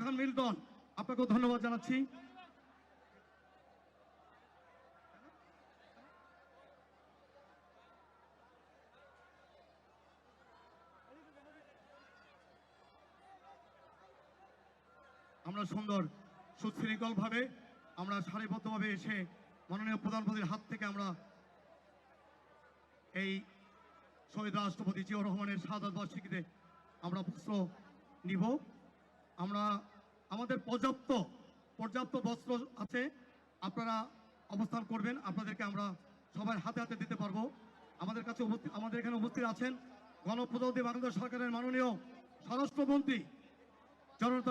খান Milton, আপনাকেও ধন্যবাদ জানাচ্ছি। আমরা সুন্দর সুশৃঙ্খলভাবে আমরা সারিবদ্ধভাবে এসে মাননীয় প্রধানমন্ত্রীর হাত থেকে আমরা এই শহীদ রাষ্ট্রপতি জিয়াউর রহমানের শাহাদাত বার্ষিকীতে আমরা বস্ত্র নিব। আমরা আমাদের পর্যাপ্ত বস্ত্র আছে, আপনারা অবস্থান করবেন, আপনাদেরকে আমরা সবাই হাতে হাতে দিতে পারবো। আমাদের এখানে উপস্থিত আছেন গণপ্রজাতন্ত্রী বাংলাদেশ সরকারের মাননীয় স্বরাষ্ট্রমন্ত্রী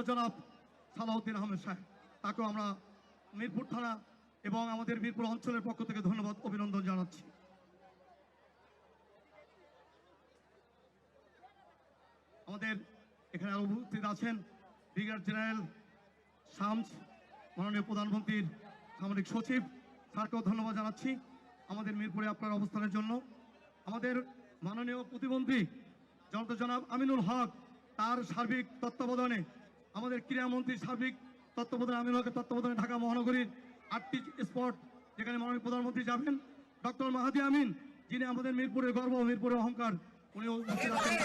জনাব সালাউদ্দিন আহমেদ সাহেব, তাকেও আমরা মিরপুর থানা এবং আমাদের মিরপুর অঞ্চলের পক্ষ থেকে ধন্যবাদ অভিনন্দন জানাচ্ছি। আমাদের এখানে আরো উপস্থিত আছেন ব্রিগেডিয়ার জেনারেল শামস, মাননীয় প্রধানমন্ত্রীর সামরিক সচিব, স্যারকেও ধন্যবাদ জানাচ্ছি আমাদের মিরপুরে আপনার অবস্থানের জন্য। আমাদের মাননীয় প্রতিমন্ত্রী জনাব আমিনুল হক, তার সার্বিক তত্ত্বাবধানে আমাদের ক্রীড়ামন্ত্রীর সার্বিক তত্ত্বাবধানে, আমিনুল হকের তত্ত্বাবধানে ঢাকা মহানগরীর 8টি স্পট যেখানে মাননীয় প্রধানমন্ত্রী যাবেন, ডক্টর মাহাদি আমিন, যিনি আমাদের মিরপুরের গর্ব, মিরপুরের অহংকার, উনি উপস্থিত আছেন।